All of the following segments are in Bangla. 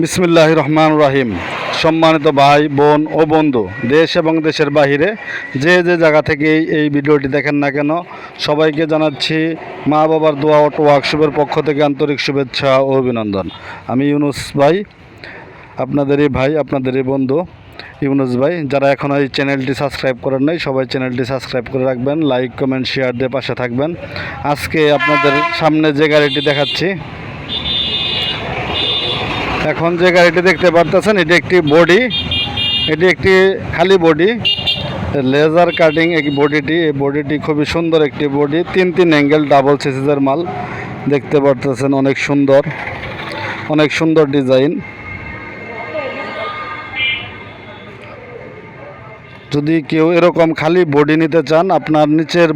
বিসমিল্লাহির রহমানির রহিম। সম্মানিত ভাই বোন ও বন্ধু, দেশ এবং দেশের বাহিরে যে যে জায়গা থেকে এই ভিডিওটি দেখেন না কেন, সবাইকে জানাচ্ছি মা বাবার দোয়া অটো ওয়ার্কশপের পক্ষ থেকে আন্তরিক শুভেচ্ছা ও অভিনন্দন। আমি ইউনুস ভাই, আপনাদেরই ভাই, আপনাদেরই বন্ধু ইউনুস ভাই। যারা এখনও এই চ্যানেলটি সাবস্ক্রাইব করেন নাই, সবাই চ্যানেলটি সাবস্ক্রাইব করে রাখবেন, লাইক কমেন্ট শেয়ার দিয়ে পাশে থাকবেন। আজকে আপনাদের সামনে যে গাড়িটি দেখাচ্ছি, এখন যে গাড়িটি দেখতে পারতেছেন, এটি একটি বডি, এটি একটি খালি বডি, লেজার কাটিং এই বডিটি খুবই সুন্দর একটি বডি, তিন অ্যাঙ্গেল ডাবল সিসিজের মাল দেখতে পারতেছেন। অনেক সুন্দর ডিজাইন। যদি কেউ এরকম খালি বডি নিতে চান, আপনার নিচের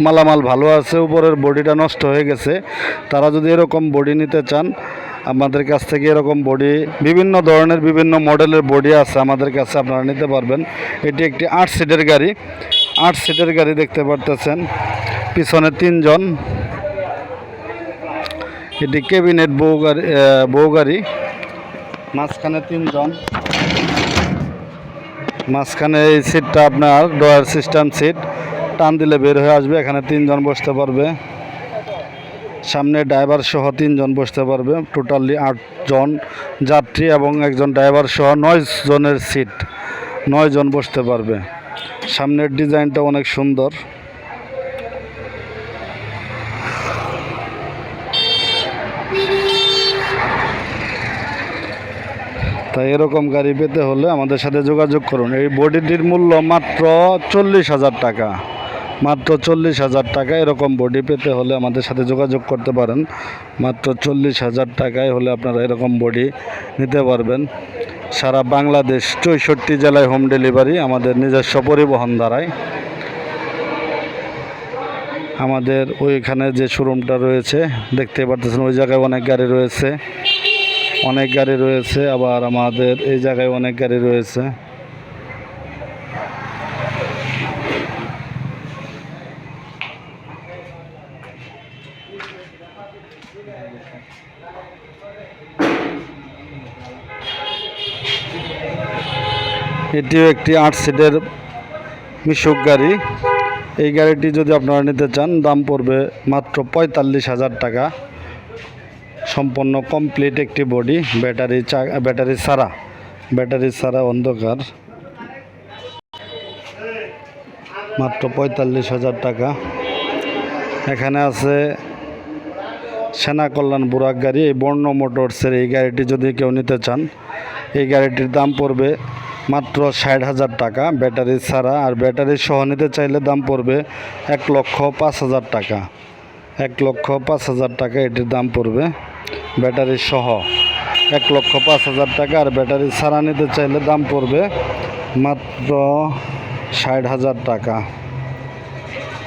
মালামাল ভালো আছে, উপরের বডিটা নষ্ট হয়ে গেছে, তারা যদি এরকম বডি নিতে চান, আমাদের কাছ থেকে এরকম বডি বিভিন্ন ধরনের বিভিন্ন মডেলের বডি আছে আমাদের কাছে, আপনারা নিতে পারবেন। এটি একটি 8 সিটের গাড়ি, 8 সিটের গাড়ি দেখতে পারতেছেন। পিছনে 3 জন, এটি ক্যাবিনেট বউ গাড়ি। মাঝখানে 3 জন, মাঝখানে এই সিটটা আপনার ডয়ার সিস্টেম সিট, টান দিলে বের হয়ে আসবে। এখানে 3 জন বসতে পারবে, সামনে ড্রাইভার সহ 3 জন বসতে পারবে। টোটালি 8 জন যাত্রী এবং একজন ড্রাইভার সহ 9 জনের সিট, 9 জন বসতে পারবে। সামনের ডিজাইনটা অনেক সুন্দর। তাই এরকম গাড়ি পেতে হলে আমাদের সাথে যোগাযোগ করুন। এই বডিটির মূল্য মাত্র 40,000 টাকা, মাত্র 40,000 টাকা। এরকম বডি পেতে হলে আমাদের সাথে যোগাযোগ করতে পারেন। মাত্র 40,000 টাকায় হলে আপনারা এরকম বডি নিতে পারবেন। সারা বাংলাদেশ 64 জেলায় হোম ডেলিভারি, আমাদের নিজস্ব পরিবহন দ্বারায়। আমাদের ওইখানে যে শোরুমটা রয়েছে দেখতে পারতেছেন, ওই জায়গায় অনেক গাড়ি রয়েছে, আবার আমাদের এই জায়গায় অনেক গাড়ি রয়েছে। এটিও একটি 8 সিটের মিশুক গাড়ি। এই গাড়িটি যদি আপনারা নিতে চান, দাম পড়বে মাত্র 45,000 টাকা। সম্পূর্ণ কমপ্লিট একটি বডি, ব্যাটারি ছাড়া অন্ধকার। মাত্র 45,000 টাকা। এখানে আছে সেনা কল্যাণ বুরাক গাড়ি, এই বর্ণ মোটরসের এই গাড়িটি যদি কেউ নিতে চান, এই গাড়িটির দাম পড়বে মাত্র 60,000 টাকা ব্যাটারি ছাড়া। আর ব্যাটারি সহ নিতে চাইলে দাম পড়বে 1,05,000 টাকা। 1,05,000 টাকা এটির দাম পড়বে ব্যাটারি সহ, 1,05,000 টাকা। আর ব্যাটারি ছাড়া নিতে চাইলে দাম পড়বে মাত্র 60,000 টাকা।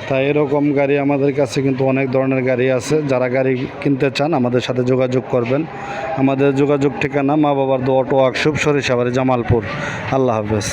তাই এরকম গাড়ি আমাদের কাছে কিন্তু অনেক ধরনের গাড়ি আছে। যারা গাড়ি কিনতে চান আমাদের সাথে যোগাযোগ করবেন। আমাদের যোগাযোগ ঠিকানা মা বাবার দোয়া অটো ওয়ার্কশপ, সরিষাবাড়ি, জামালপুর। আল্লাহ হাফেজ।